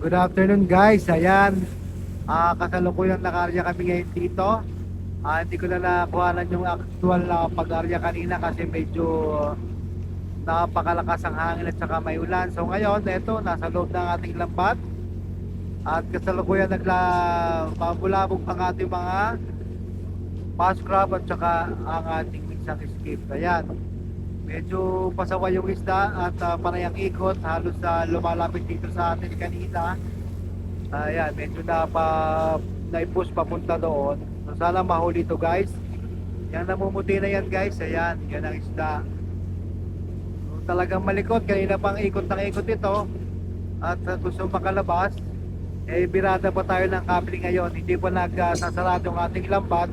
Good afternoon guys, ayan kasalukuyang nakarya kami ngayon dito. Hindi ko na nakuhanan yung actual na pag-arya kanina kasi medyo napakalakas ang hangin at saka may ulan. So ngayon, eto, nasa loob ng ating lambat at kasalukuyang mabulabog ang ating mga bass crab at saka ang ating minsang skip. Ayan, medyo pasaway yung isda at panayang ikot halos lumalapit dito sa atin kanina. Ayan, medyo na-push papunta doon. So, sana mahuli to guys. Yan, namumuti na yan guys. Ayan, yan ang isda. So, talagang malikot. Kanina pang ikot ng ikot ito. At gusto makalabas. Birada pa tayo ng kable ngayon. Hindi pa nagsasarado yung ating lambat.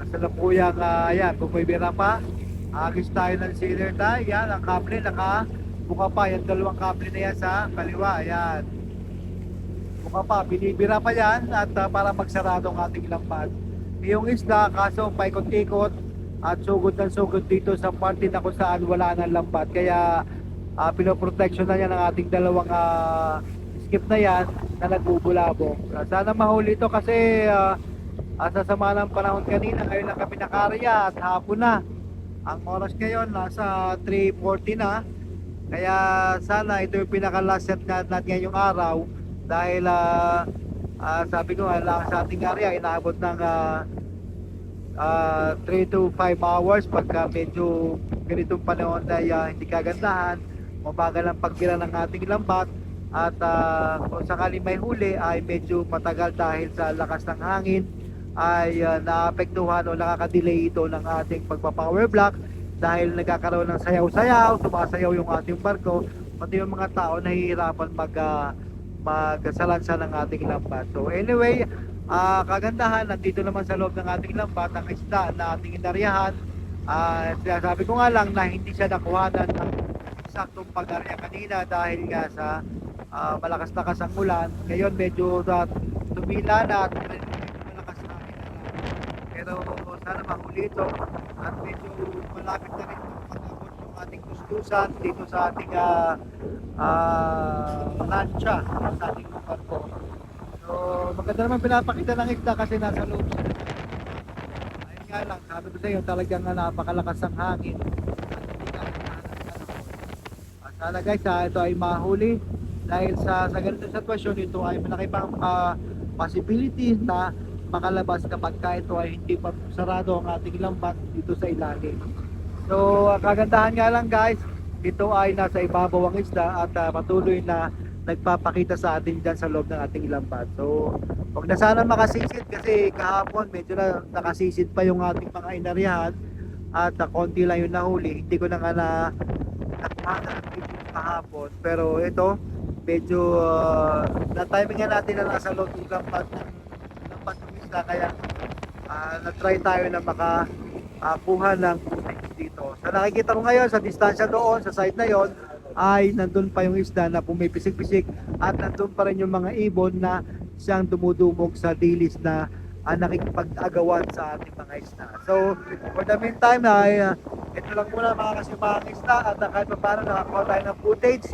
Kasalukuyang, ayan, bumibira pa. Agis tayo ng sealer tayo. Yan, ang kable nakabuka pa. Yan, dalawang kable na yan sa kaliwa. Ayan. Buka pa, binibira pa yan at para magsarado ang ating lambat. Yung isda, kaso paikot-ikot at sugod ng sugod dito sa parte na kung saan wala ng lambat. Kaya pinoprotection na yan ang ating dalawang skip na yan na nagbubulabog. Sana mahuli ito kasi sa sama ng panahon kanina, ngayon lang kami nakarya at hapon na. Ang oras ngayon nasa 3:40 na. Kaya sana ito yung pinaka last set natin ngayong araw. Dahil sabi ko sa ating area inaabot ng 3 to 5 hours pagka medyo ganitong panahon na hindi kagandahan, mabagal ang pagbira ng ating lambat at kung sakali may huli ay medyo matagal dahil sa lakas ng hangin ay naapektuhan o nakaka-delay ito ng ating pagpa-power block dahil nagkakaroon ng sayaw-sayaw, sumasayaw yung ating barko, pati yung mga tao nahihirapan magsalansa ng ating lambat. So anyway, kagandahan, nandito naman sa loob ng ating lambat ang isda na ating inaryahan. Sabi ko nga lang na hindi siya nakuhanan ng saktong pag-arya kanina dahil nga sa malakas-lakas ang ulan. Ngayon medyo tumila na at medyo malakas na hangin na lang. Pero sana mahuli ito at medyo malapit na rin pag-abot yung ating gustusan dito sa ating lansya sa ating barko. So maganda naman pinapakita ng isda kasi nasa loob siya. Ayun nga lang, sabi ko sa iyo talagang napakalakas ang hangin at hindi kagandahan ng panahon. Sana guys ito ay mahuli dahil sa ganitong sitwasyon ito ay malaki pang possibility na makalabas kapag ito ay hindi pa sarado ang ating lambat dito sa ilalim. So kagandahan nga lang guys, ito ay nasa ibabaw ang isda at patuloy na nagpapakita sa atin dyan sa loob ng ating lambat. So huwag na sana makasisid kasi kahapon medyo nakasisid pa yung ating mga inaryahan at konti lang yung nahuli. Hindi ko na nga nakuhanan ng video kahapon, pero ito medyo na-timingan natin na nasa loob ng lambat ng isda, kaya na-try tayo na makakuha ng footage dito. Sa nakikita ko ngayon sa distansya doon sa side na yon ay nandun pa yung isda na pumipisik-pisik at nandun pa rin yung mga ibon na siyang dumudumog sa dilis na nakikipag-agawan sa ating mga isda. So for the meantime ay ito lang muna mga kasimahang isda at kahit pa paano nakakuha tayo ng footage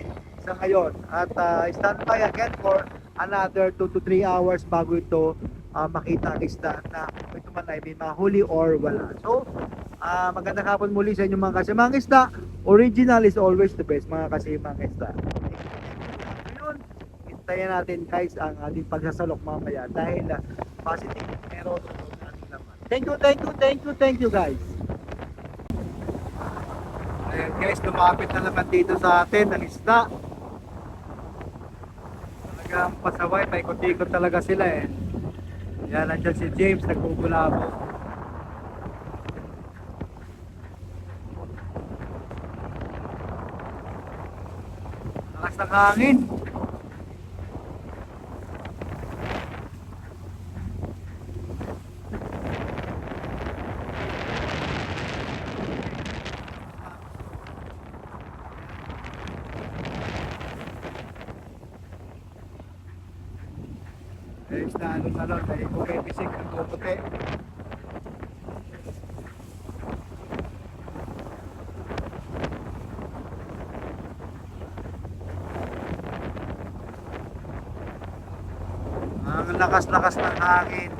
sa ngayon at stand by again for another 2 to 3 hours bago ito makita ang isda na ito man ay may mahuli or wala. So magandang hapon muli sa inyong mga kasimahang isda. Original is always the best mga kasimahang isda. Ngayon, hintayin natin guys ang ating pagsasalok mamaya dahil positive meron natin naman. Thank you guys. Ayan guys, lumapit na naman dito sa atin ang isda. Talagang pasaway, paikot-ikot talaga sila eh. Yan, nandiyan si James, nagbubulabo. Lakas ng hangin. Isda ano ay pumipisik ng puputi. lakas-lakas ng hangin.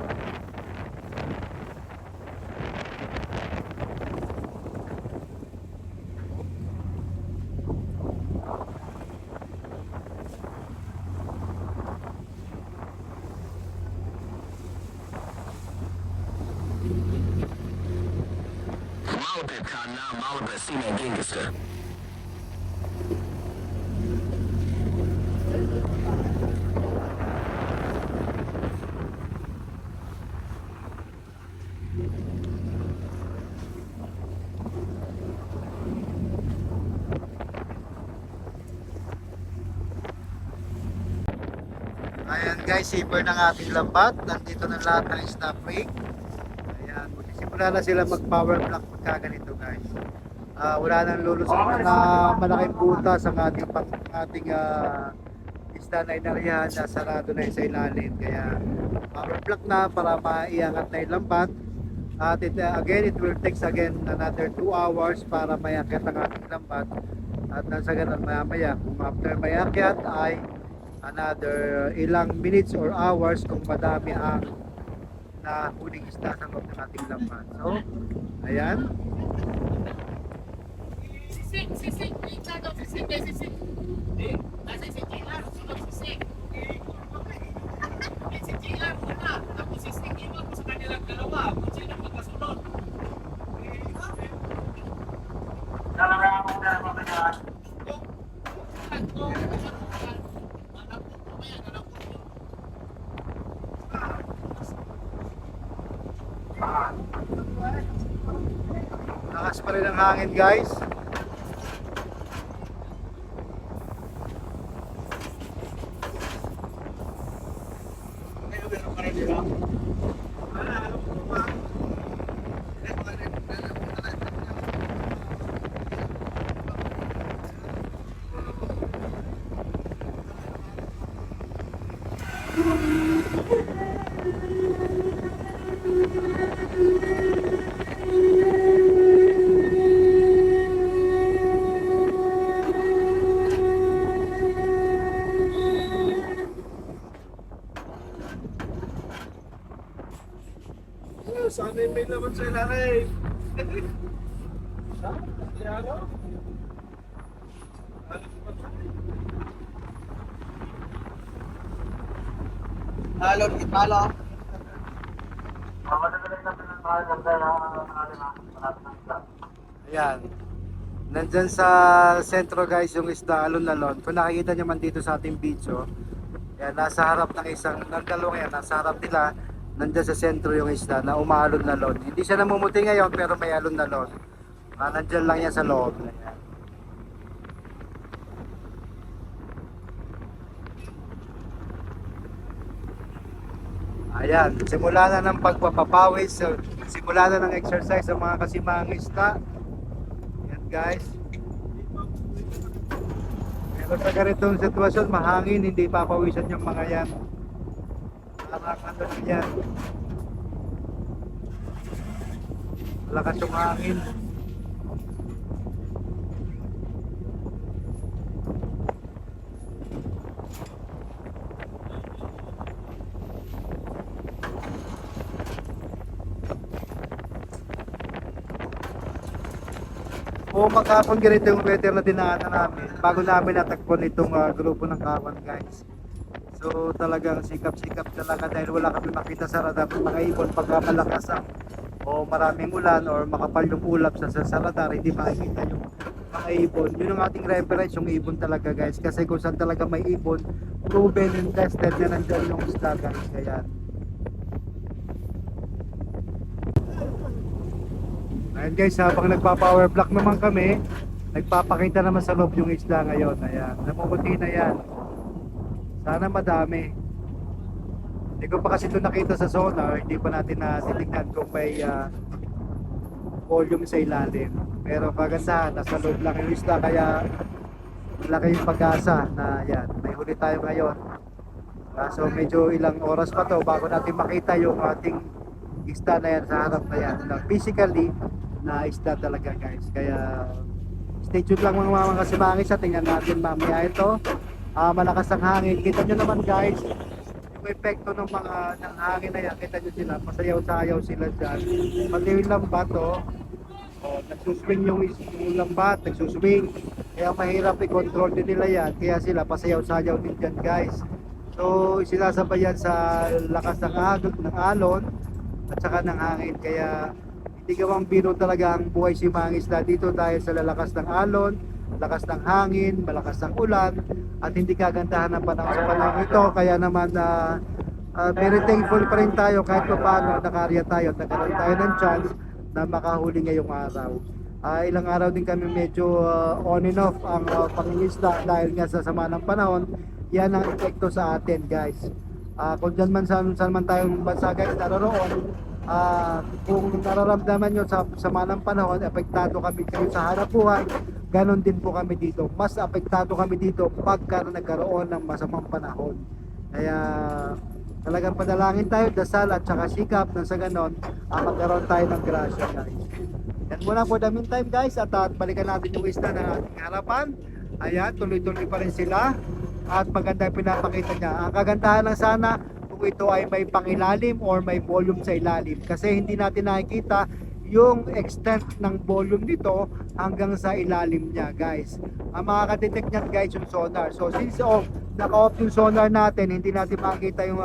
Ayan guys, safer ng ating lambat. Nandito na lahat ng stop rig. Ayan, magsisimula na sila mag-power block pagka ganito guys. Wala nang lulusot na malaking butas ang ating isda na inarihan na sarado na yun sa ilalim. Kaya power block na para maiangat na yung lambat. At again, it will take again another 2 hours para mayakyat ang ating lambat. At nasa ganun maya kung after mayakyat ay another ilang minutes or hours kung madami ang nahuling isda sa loob ng ating lambat. So, ayan. Sisig, sisig, sisig, sisig. Nasa si Jilar, sunod sisig. Si Jilar muna, tapos sisig, iwan ko sa kanilang dalawa. Kung sino magkasunod. Lakas pa rin ang hangin guys. Sana yung may laman sa ilalim. Halo, halo. Ayan. Nandyan sa sentro guys yung isda alon-alon. Kung nakikita nyo man dito sa ating video, yan, nasa harap ng ng dalawang yan, nasa harap nila, nandyan sa sentro yung isda na umaalon-alon. Hindi siya namumuti ngayon pero may alon-alon. Nandyan lang yan sa loob. Ayan. Ayan, simula na ng pagpapapawis, simula na ng exercise ng mga kasimahang isda. Ayan guys. Pero sa ganitong sitwasyon, mahangin, hindi papawisan yung mga yan. Parang ano na yan. Malakas yung hangin. O maghapon ganito yung weather na dinaanan namin bago namin natagpon itong grupo ng kawan guys. So talagang sikap-sikap talaga dahil wala kami makita sa radar ng mga ibon pagka malakas ang o maraming ulan or makapal yung ulap sa radar, hindi makikita yung mga ibon. Yun ang ating reference, yung ibon talaga guys, kasi kung saan talaga may ibon, proven and tested na nandyan yung isda guys. Kaya ayan guys, habang nagpa-power block naman kami, nagpapakita naman sa loob yung isda ngayon. Ayan, namumuti na yan. Sana madami. Hindi ko pa kasi ito nakita sa sonar, hindi pa natin titignan kung may volume sa ilalim. Pero kagandahan, nasa loob lang yung isda, kaya malaki yung pag-asa na yan, may huli tayo ngayon. So medyo ilang oras pa to bago natin makita yung ating isda na yan sa harap na yan. Physically, na isda talaga guys. Kaya stay tuned lang mga kasimangis, tingnan natin mamaya ito. Malakas ang hangin. Kita nyo naman guys, yung epekto ng mga ng hangin na yan, kita nyo sila, pasayaw-sayaw sila dyan. Pati yung lambat, nagsuswing yung lambat, nagsuswing. Kaya mahirap i-control din nila yan, kaya sila pasayaw-sayaw din dyan guys. So sinasabay yan sa lakas ng alon at saka ng hangin. Kaya hindi gawang biro talaga ang buhay si mga isda dito dahil sa lalakas ng alon, lakas ng hangin, malakas ng ulan, at hindi kagandahan ng panahon sa panahon ito. Kaya naman very thankful pa rin tayo kahit pa paano nakarya tayo at nagkaroon tayo ng chance na makahuli ngayong araw. Ilang araw din kami medyo on and off ang pangingisda dahil nga sa sama ng panahon. Yan ang epekto sa atin guys. Kung dyan man saan man tayong bansa guys naroon, kung nararamdaman nyo sa sama ng panahon, apektado kami kayo sa hanap buhay, ganon din po kami dito. Mas apektado kami dito pagka nagkaroon ng masamang panahon. Kaya talagang panalangin tayo, dasal at saka sikap na sa ganon magkaroon tayo ng grasya guys. Yan muna for the meantime guys, at balikan natin yung isda na ating harapan. Ayan, tuloy-tuloy pa rin sila at maganda yung pinapakita niya. Ang kagandahan lang sana kung ito ay may pangilalim or may volume sa ilalim, kasi hindi natin nakikita yung extent ng volume nito hanggang sa ilalim niya guys. Ang makakadetect niyan guys yung sonar. So since naka-off yung sonar natin, hindi natin makikita yung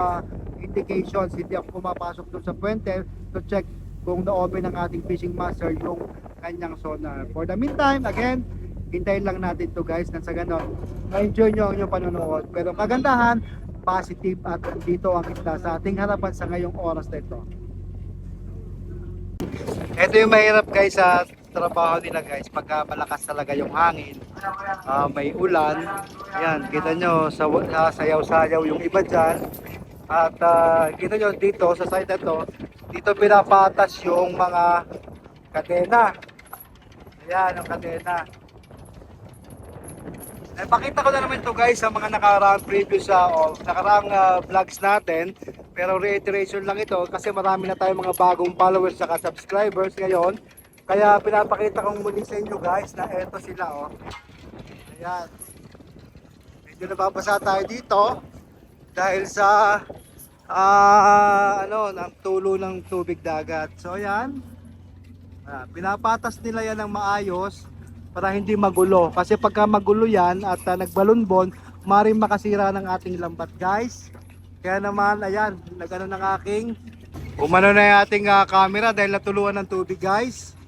indications, hindi ako pumapasok doon sa pointer to check kung na-open ng ating fishing master yung kanyang sonar. For the meantime, again, hintayin lang natin to guys, nang sa ganon ma-enjoy nyo ang inyong panonood. Pero kagandahan, positive at dito ang isda sa ating harapan sa ngayong oras na ito. Ito yung mahirap guys sa trabaho nila guys, pagka malakas talaga yung hangin, may ulan. Yan, kita nyo sayaw-sayaw yung iba dyan. At kita nyo dito sa side na to, dito pinapatas yung mga kadena. Ayan ang kadena. Pakita ko na naman to guys sa mga nakaraang previous nakaraang vlogs natin, pero reiteration lang ito kasi marami na tayong mga bagong followers at subscribers ngayon, kaya pinapakita kong muli sa inyo guys na eto sila ayan, medyo nababasa tayo dito dahil sa ng tulo ng tubig dagat. So ayan, pinapatas nila yan ng maayos para hindi magulo, kasi pagka magulo yan at nagbalunbon, maring makasira ng ating lambat guys. Kaya naman ayan, nagano ng aking umano na yung ating camera dahil natuluan ng tubig guys.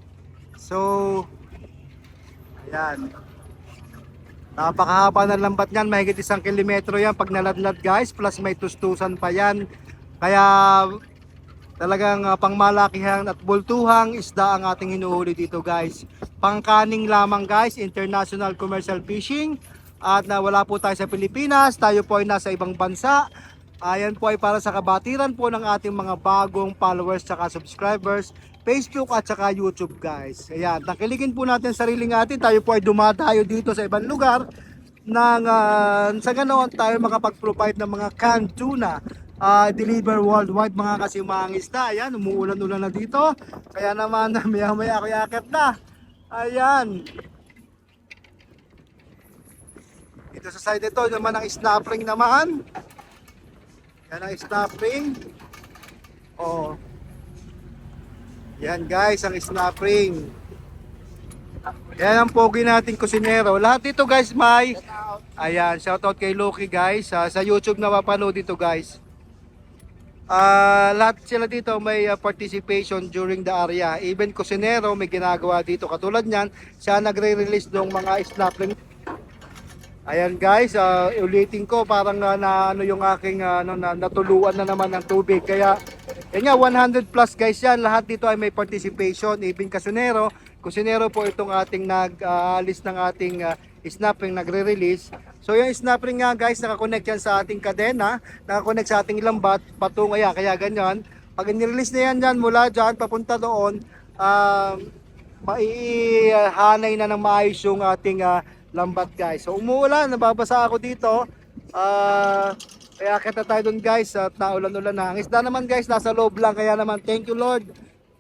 So ayan, napakahaba ng lambat niyan, mahigit 1 kilometro yan pag naladlad guys, plus may tustusan pa yan. Kaya talagang pangmalakihan at bultuhang isda ang ating hinuhuli dito guys. Pangkaning lamang guys, international commercial fishing. At wala po tayo sa Pilipinas, tayo po ay nasa ibang bansa. Ayan po ay para sa kabatiran po ng ating mga bagong followers at subscribers, Facebook at saka YouTube guys. Ayan, tangkiligin po natin sarili natin, tayo po ay dumadayo dito sa ibang lugar nang sa ganoon tayo makapag-provide ng mga canned tuna. Deliver worldwide mga kasimangisda. Ayan, umuulan-ulan na dito. Kaya naman maya-maya ako yakit na. Ayan. Dito sa side ito naman ang snap ring naman. Yan ang snap ring. Yan guys, ang snap ring. Yan ang pogi nating kusinero. Lahat dito guys may. Ayan, shoutout kay Loki guys. Sa YouTube na mapanood dito guys. Lahat sila dito may participation during the area. Even kusinero may ginagawa dito. Katulad niyan, siya nagre-release ng mga snap ring. Ayan guys, ulitin ko parang yung aking natuluan na naman ng tubig. Kaya yan nga, 100 plus guys yan. Lahat dito ay may participation. Even kusinero po itong ating nag-alis ng ating snapping, nagre-release. So yung snapping nga guys, nakakonect yan sa ating kadena, nakakonect sa ating lambat, patungo yan. Kaya ganyan, pag nirelease na yan dyan, mula dyan, papunta doon, maihanay na ng maayos yung ating lambat guys. So umuulan, nababasa ako dito. Kaya kita tayo dun guys at naulan-ulan na. Ang isda naman guys nasa loob lang, kaya naman thank you Lord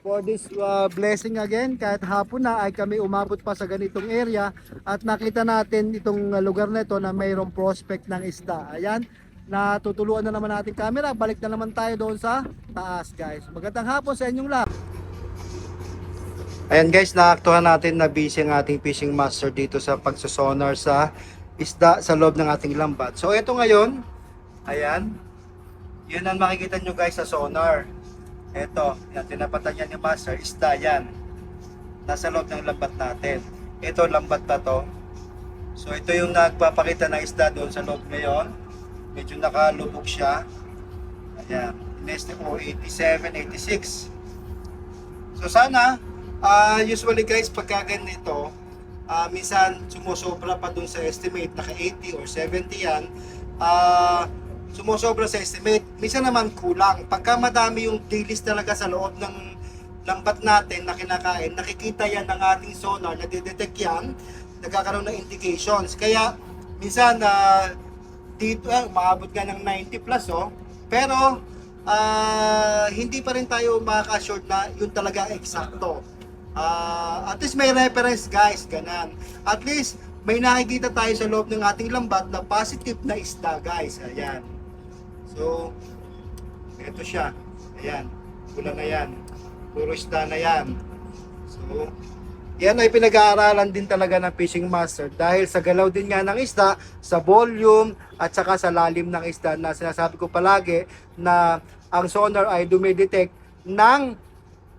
for this blessing again. Kahit hapon na ay kami umabot pa sa ganitong area at nakita natin itong lugar na ito na mayroong prospect ng isda. Ayan, natutuluan na naman natin camera. Balik na naman tayo doon sa taas guys. Magandang hapon sa inyong lahat. Ayan guys, naaktuhan natin na busy ang ating fishing master dito sa pagsosonar sa isda sa loob ng ating lambat. So ito ngayon, ayan, yun ang makikita nyo guys sa sonar. Ito, yan, tinapatan niya ni master, isda yan. Nasa loob ng lambat natin. Ito, lambat na to. So ito yung nagpapakita ng isda doon sa loob ngayon. Medyo nakalubog siya. Ayan, nest ko 87, 86. So sana, usually guys, pagka ganito, minsan sumusobra pa dun sa estimate, naka 80 or 70 yan, sumusobra sa estimate. Minsan naman kulang. Pagka madami yung dilis talaga sa loob ng lambat natin na kinakain, nakikita yan ng ating sonar, nadidetect yan, nagkakaroon ng indications. Kaya minsan dito, maabot ka ng 90 plus pero hindi pa rin tayo makaka-assured na yun talaga eksakto. At least may reference guys, ganan. At least may nakikita tayo sa loob ng ating lambat na positive na isda guys. Ayan. So, ito siya. Ayan. Pula na yan. Puro isda na yan. So, yan ay pinag-aaralan din talaga ng fishing master dahil sa galaw din nga ng isda, sa volume at saka sa lalim ng isda na sinasabi ko palagi na ang sonar ay dumidetect ng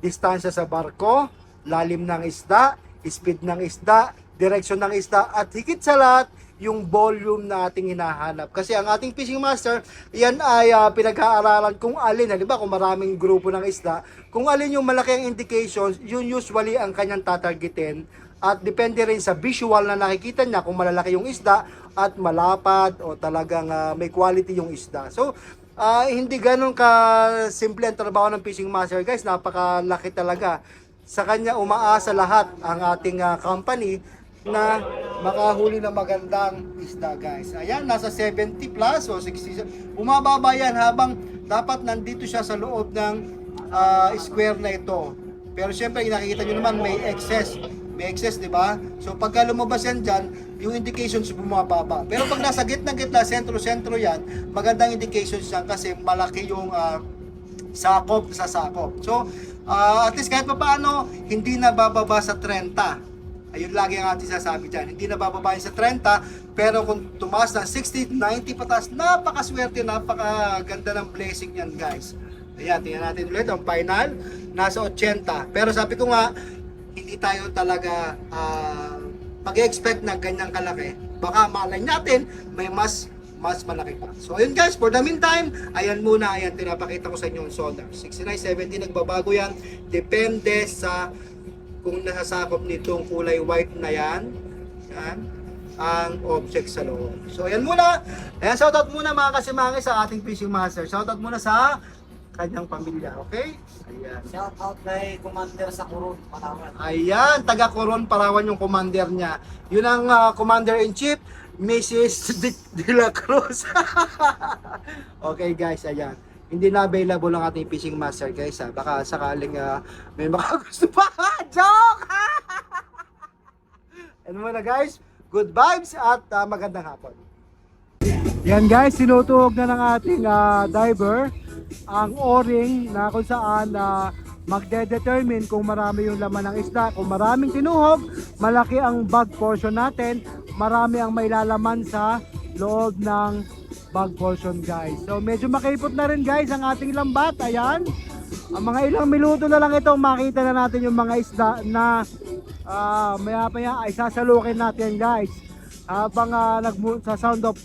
distansya sa barko, lalim ng isda, speed ng isda, direksyon ng isda, at higit sa lahat, yung volume na ating hinahanap. Kasi ang ating fishing master, yan ay pinag-aaralan kung alin, halimbawa kung maraming grupo ng isda, kung alin yung malaki ang indications, yun usually ang kanyang tatargetin. At depende rin sa visual na nakikita niya kung malalaki yung isda at malapad o talagang may quality yung isda. So, hindi ganun ka simple ang trabaho ng fishing master guys, napakalaki talaga. Sa kanya umaasa lahat ang ating company na makahuli ng magandang isda guys. Ayan, nasa 70 plus o 60. Bumababa yan habang dapat nandito siya sa loob ng square na ito. Pero syempre, nakikita nyo naman may excess. May excess, di ba? So pagka lumabas yan dyan, yung indications bumababa. Pero pag nasa gitna-gitna, sentro-sentro yan, magandang indications yan kasi malaki yung sakop sa sakop. So, at least kahit pa paano, hindi na bababa sa 30. Ayun lagi ang ating sasabi dyan. Hindi na bababa sa 30, pero kung tumaas ng 60, 90 pataas, napakaswerte, napakaganda ng blessing yan guys. Ayan, tingnan natin ulit ang final, nasa 80. Pero sabi ko nga, hindi tayo talaga mag-expect na ganyang kalaki. Baka malay natin, may mas malaki pa. So ayun guys, for the meantime, ayan muna, ayan tinapakita ko sa inyo ang sonar. 69-70 nagbabago yan. Depende sa kung nasasakop nitong kulay white na yan. Yan ang object sa loob. So ayan muna. Ayan, shoutout muna mga kasimangis sa ating fishing master. Shoutout muna sa kanyang pamilya, okay? Ayan. Shoutout kay Commander sa Coron, Palawan. Ayan, taga Coron, Palawan yung commander niya. Yun ang commander-in-chief, Mrs. De La Cruz. Okay guys, ayan. Hindi na available ang ating fishing master guys. Baka sakaling may makagusto pa. Joke! Ano muna guys, good vibes at magandang hapon. Yan guys, sinutuhog na ng ating diver ang o-ring na kung saan magde-determine kung marami yung laman ng isda. Kung maraming tinuhog, malaki ang bag portion natin, marami ang may lalaman sa loob ng bag portion guys. So medyo makipot na rin guys ang ating lambat. Ayan, ang mga ilang minuto na lang itong makita na natin yung mga isda na maya maya ay sasalukin natin guys. Habang sa sound of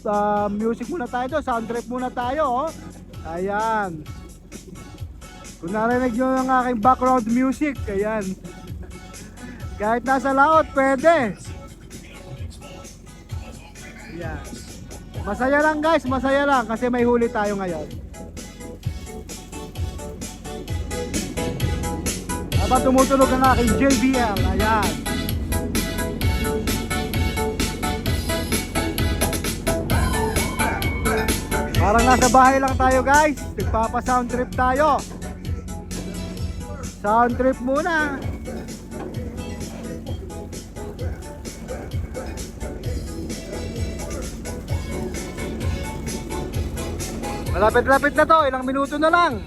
music muna tayo doon, sound trip muna tayo. Ayan, kung narinig nyo yung aking background music, ayan. Kahit nasa laot, pwede. Ayan. Masaya lang guys, masaya lang kasi may huli tayo ngayon. Habang tumutunog ang aking JBL, ayan. Parang nasa bahay lang tayo guys, nagpapa-sound trip tayo. Sound trip muna. Malapit-lapit na to, ilang minuto na lang.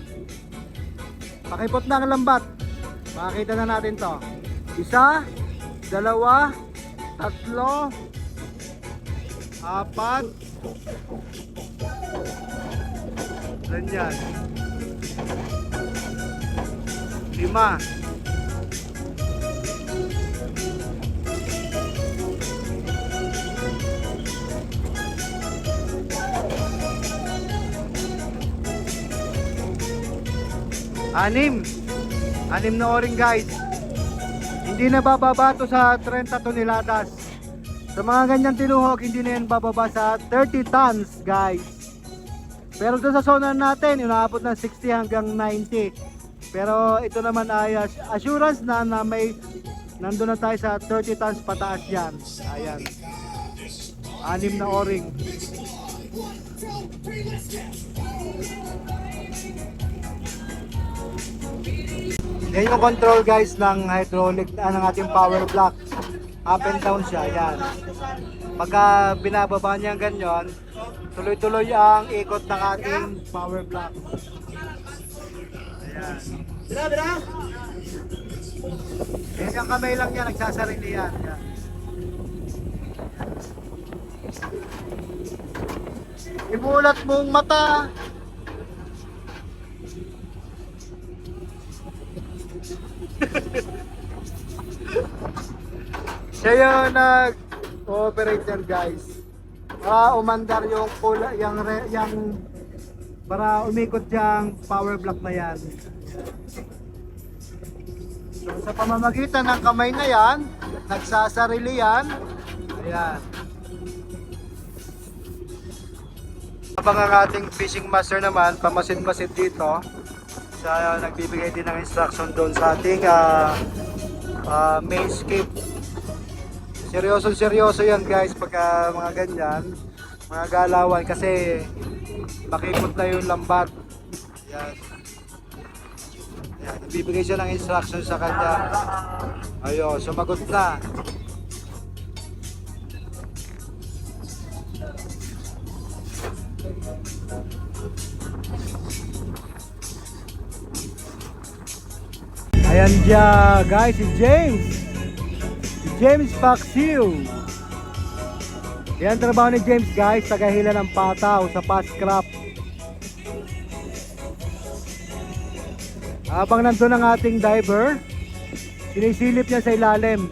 Pakipot na ang lambat. Makikita na natin to. 1, 2, 3, 4. Ganyan. 5. Anim na o-ring guys. Hindi na bababa to sa 30 toneladas. Sa mga ganyan tinuhog, hindi na yan bababa sa 30 tons guys. Pero doon sa zona natin, inaabot ng 60 hanggang 90. Pero ito naman ay assurance na may nandun na tayo sa 30 tons pataas yan. Ayan. 6 na o-ring. Yan yung control guys ng hydraulic ng ating power block. Up and down siya, yan. Pagka binababa niya ganyan, tuloy-tuloy ang ikot ng ating power block. Ayan. Isang kamay lang yan, nagsasarili yan. Yan. Imulat mong mata. Siya yung nag-ooperate yan guys. Para umandar yung pula, yung para umikot yung power block na yan. So, sa pamamagitan ng kamay na yan, nagsasarili yan. Ayan. Habang ang ating fishing master naman, pamasid-masid dito. Siya nagbibigay din ng instruction doon sa ating main skip. Seryoso yan guys pagka mga ganyan, mga galawan kasi makikot na yung lambat. Yan. Yan. Bibigay siya ng instruction sa kanya. Ayun, sumagot na. Ayan dia guys, si James Paxiu. Yan trabaho ni James guys, tagahila ng pataw sa past crop. Habang nandun ang ating diver, sinisilip niya sa ilalim.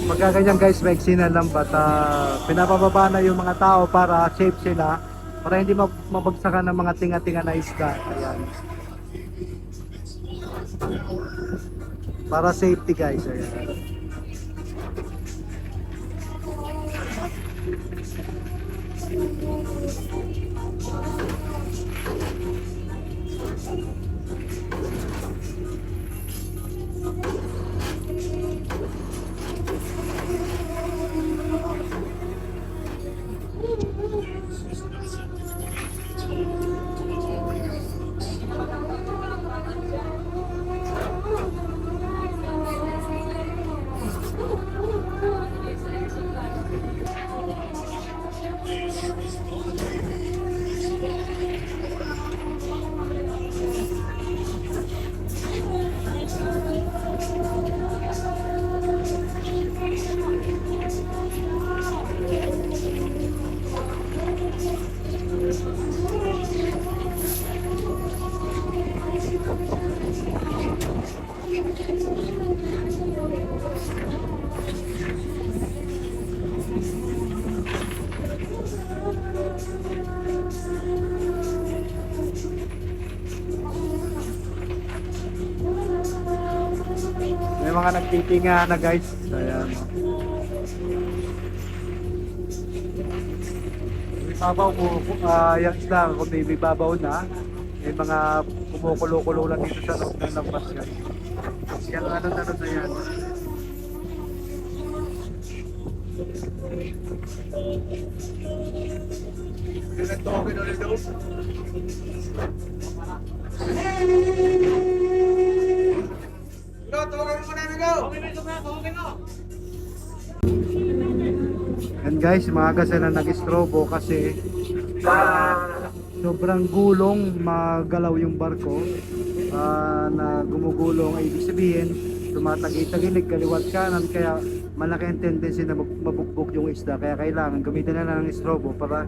Pagka ganyan guys, maiksi na lang but pinapababa na yung mga tao para safe sila, para hindi mabagsakan ng mga tinga-tinga na isda. Ayan. Para safety guys. Ayan. May mga nagtitinga na guys. Ayan. Ibabaw mo, yung isla, kung may ibabaw na, may mga kumukulo-kulo lang dito sa loob ng lampas yan. Yan, ano na yan. Go, tawagan mo na, go! Yan guys, maaga sila nag-strobo kasi sobrang gulong magalaw yung barko na gumugulong. Ay, ibig sabihin tumatagi-tagilig kaliwat kanan, kaya malaki ang tendency na mabugbog yung isda, kaya kailangan gamitin na lang ng strobo para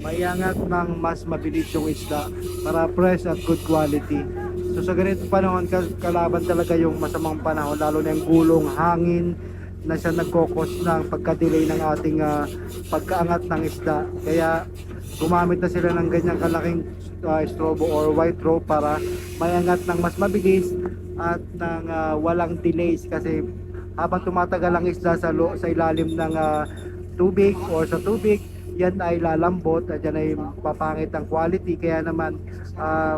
maiangat ng mas mabilis yung isda para fresh at good quality. So sa ganitong panahon, kalaban talaga yung masamang panahon, lalo na yung gulong, hangin na siya nagkokos ng pagka-delay ng ating pagkaangat ng isda. Kaya gumamit na sila ng ganyang kalaking strobo or white rope para mayangat ng mas mabilis at ng walang delays, kasi habang tumatagal ang isda sa ilalim ng tubig or sa tubig, yan ay lalambot at yan ay papangit ang quality. Kaya naman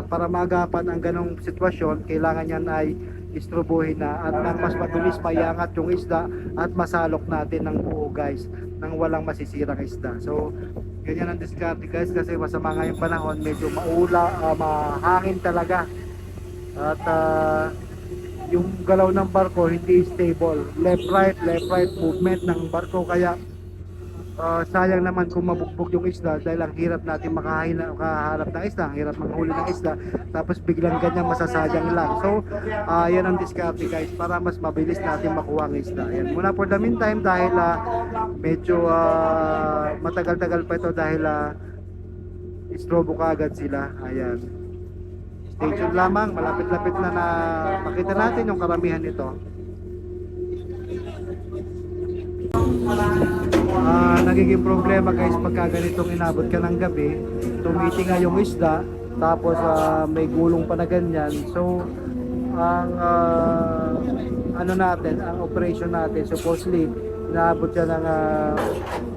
para maagapan ang ganong sitwasyon, kailangan yan ay istrobohin na at nang mas mabilis maiangat yung isda at masalok natin ng buo guys, nang walang masisirang isda. So ganyan ang diskarte guys, kasi masama nga yung panahon, medyo mahangin talaga at yung galaw ng barko hindi stable, left right movement ng barko. Kaya sayang naman kung mabugbog yung isda, dahil ang hirap natin makahanap ng isda, ang hirap manghuli ng isda, tapos biglang ganyan masasayang lang. So yan ang diskarte guys, para mas mabilis natin makuha ang isda. Yan muna for the meantime, dahil medyo matagal-tagal pa ito, dahil istrobo kaagad sila. Ayan, stay tuned lamang, malapit-lapit na makita natin yung karamihan nito. Nagiging problema guys pagka ganitong inabot ka ng gabi, tumitinga yung isda, tapos may gulong pa na ganyan. So ang ano natin, ang operation natin supposedly inaabot siya ng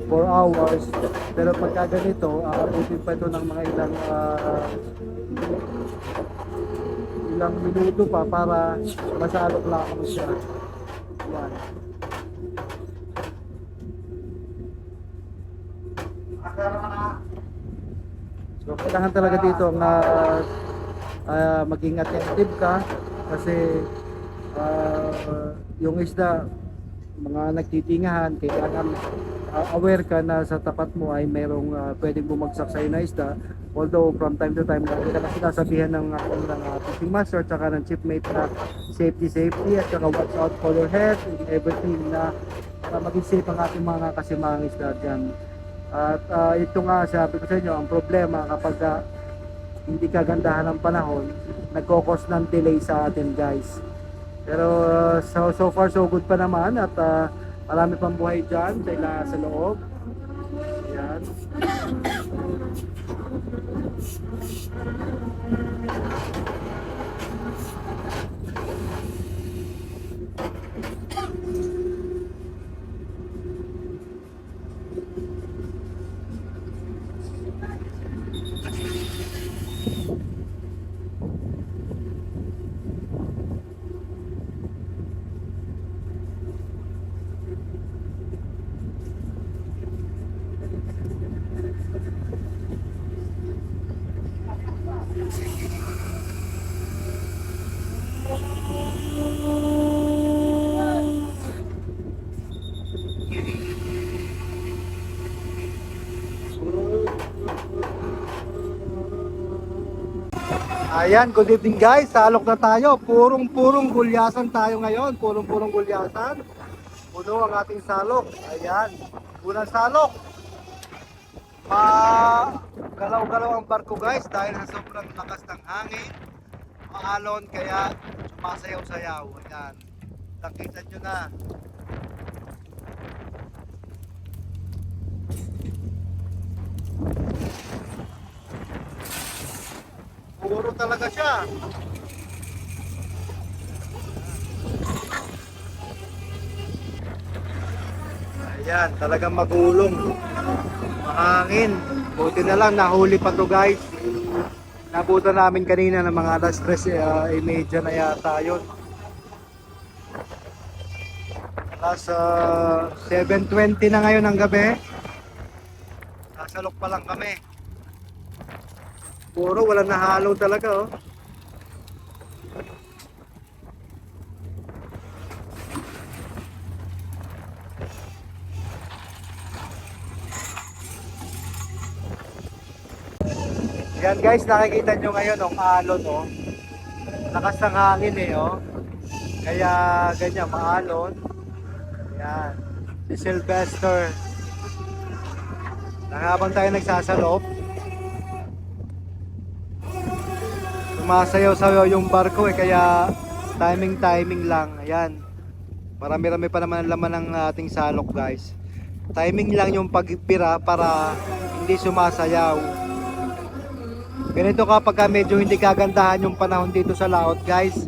4 hours, pero pagka ganito abutin pa ito ng mga ilang minuto pa para masalok lang ako siya. Yan. So kailangan talaga dito na maging attentive ka, kasi yung isda, mga nagtitingahan, kailangan aware ka na sa tapat mo ay mayroong pwedeng bumagsak sa'yo na isda. Although from time to time lagi na sinasabihan ng fishing master at saka ng shipmate na safety at saka watch out for your head and everything, na maging safe ang ating mga kasimahang isda dyan. At ito nga, sabi ko sa inyo, ang problema kapag hindi kagandahan ng panahon, nagkokos ng delay sa atin guys. Pero so far so good pa naman, at marami pang buhay dyan sa loob. Ayan. Ayan, good evening guys. Salok na tayo. Purong-purong gulyasan tayo ngayon. Purong-purong gulyasan. Puno ang ating salok. Ayan. Unang salok. Galaw-galaw ang barko guys dahil sa sobrang lakas ng hangin. Maalon, kaya sumasayaw-sayaw. Ayan. Nakita nyo na. Puro talaga siya. Ayan, talagang magulong. Mahangin. Buti na lang, nahuli pa to guys. Nabutan namin kanina ng mga alas 3:30 na yata yun. Alas 7:20 na ngayon ng gabi. Nasalok pa lang kami. Puro walang nahalo talaga oh. Yan guys, nakikita nyo ngayon ang alon oh. Lakas ng hangin eh oh. Kaya ganyan, maalon. Yan. Si Sylvester. Habang tayo nagsasalop, sumasayaw-sayaw yung barko eh. Kaya timing lang. Ayan. Marami-rami pa naman ang laman ng ating salok guys. Timing lang yung pagpira para hindi sumasayaw. Ganito kapag medyo hindi kagandahan yung panahon dito sa laot guys.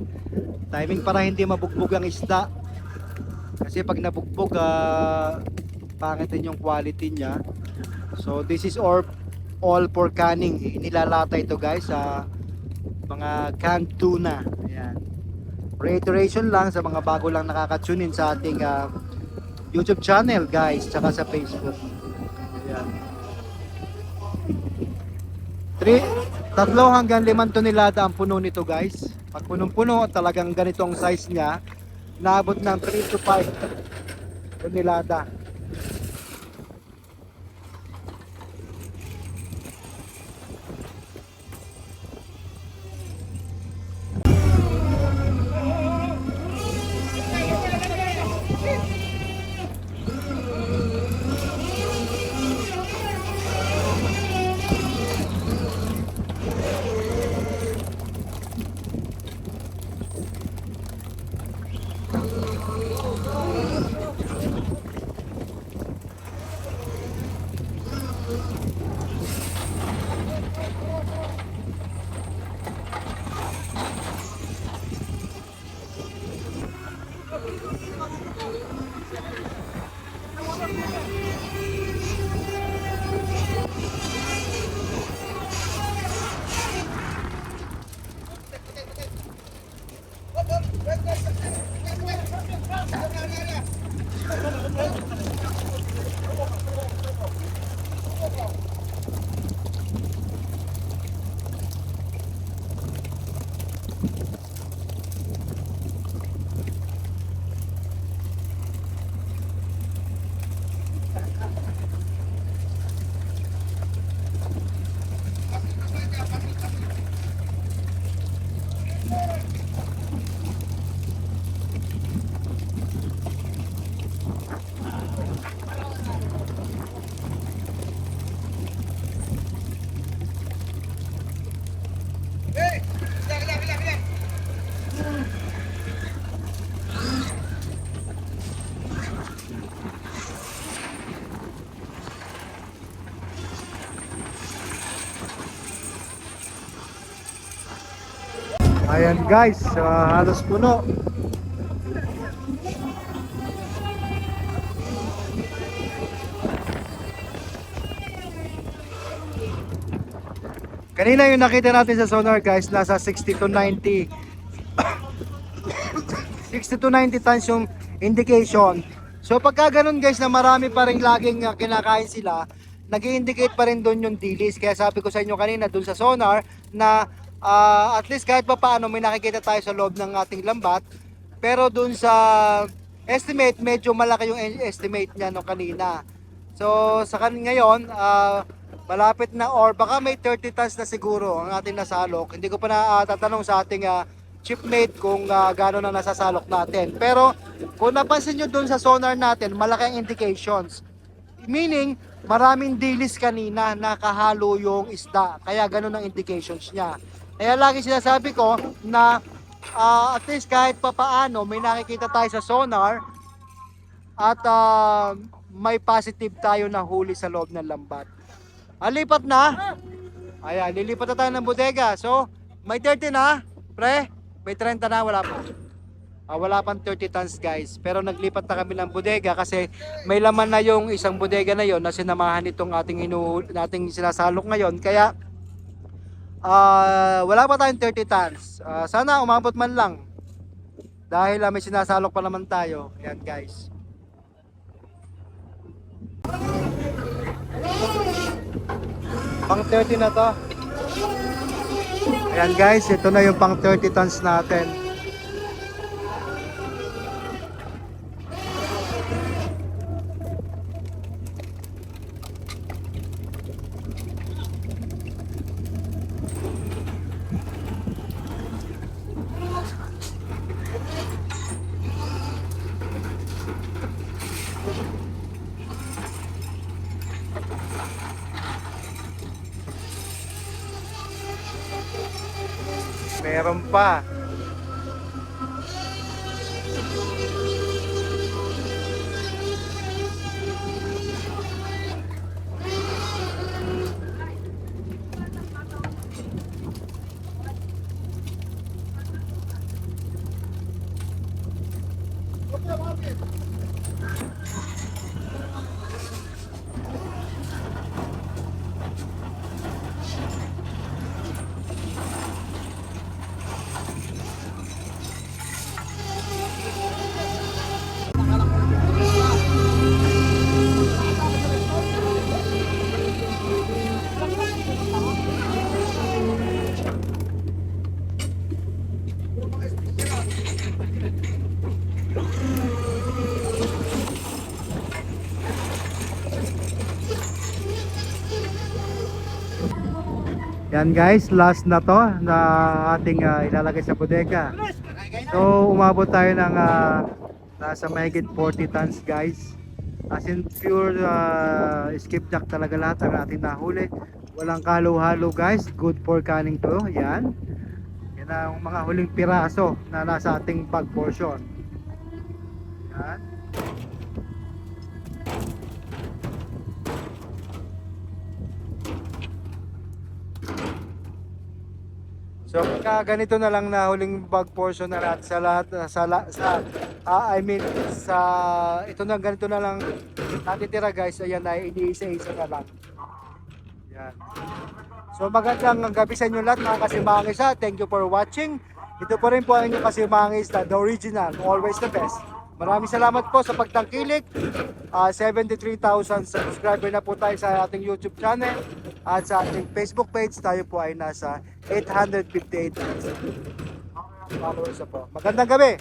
Timing para hindi mabugbog ang isda. Kasi pag nabugbog, pangit din yung quality niya. So this is all for canning. Nilalata ito guys sa mga canned tuna. Ayan. Reiteration lang sa mga bago lang nakaka-tune in sa ating YouTube channel guys, tsaka sa Facebook. Ayan. 3 hanggang 5 tonelada ang puno nito guys. Pag punong-puno, talagang ganitong size niya, naabot ng 3 to 5 tonelada. Ayan guys, halos puno. Kanina yung nakita natin sa sonar guys, nasa 60 to 90 60 to 90 tons yung indication. So pagka ganun guys na marami pa rin laging kinakain sila, nag-i-indicate pa rin doon yung dilis. Kaya sabi ko sa inyo kanina doon sa sonar na at least kahit pa paano may nakikita tayo sa loob ng ating lambat. Pero doon sa estimate, medyo malaki yung estimate niya no kanina. So sa ngayon, malapit na or baka may 30 tons na siguro ang ating nasalok. Hindi ko pa tatanong sa ating chipmate kung gaano na nasasalok natin. Pero kung napansin nyo dun sa sonar natin, malaki ang indications. Meaning, maraming dilis kanina nakahalo yung isda. Kaya ganun ang indications niya. Kaya lagi sinasabi ko na at least kahit papaano may nakikita tayo sa sonar at may positive tayo na huli sa loob ng lambat. Lipat na. Ayan, lilipat na tayo ng bodega. So, may 30 na, pre. May 30 na, wala pa. Wala pang 30 tons guys, pero naglipat na kami ng bodega kasi may laman na yung isang bodega na yon na sinamahan itong nating sinasalok ngayon. Kaya wala pa tayong 30 tons. Sana umabot man lang dahil may sinasalok pa naman tayo. Ayan guys. Pang 30 na to. Ayan guys, ito na yung pang 30 tons natin. Meron pa. Yan guys, last na to na ating ilalagay sa bodega. So umabot tayo ng nasa mahigit 40 tons guys. As in pure skipjack talaga lahat ang ating nahuli. Walang halo-halo guys, good for canning to. Yan. Yan ang mga huling piraso na nasa ating bag portion. Yan. So ganito na lang na huling bag portion na lahat sa lahat I mean sa ito na ganito na lang natitira guys. Ayan ay iniisa-isa na lang. Yan. So magandang gabi sa inyo lahat mga kasimangis ha. Thank you for watching. Ito po rin po ang inyong kasimangis na the original, always the best. Maraming salamat po sa pagtangkilik. 73,000 subscriber na po tayo sa ating YouTube channel. At sa ating Facebook page, tayo po ay nasa 858,000 followers na po. Magandang gabi!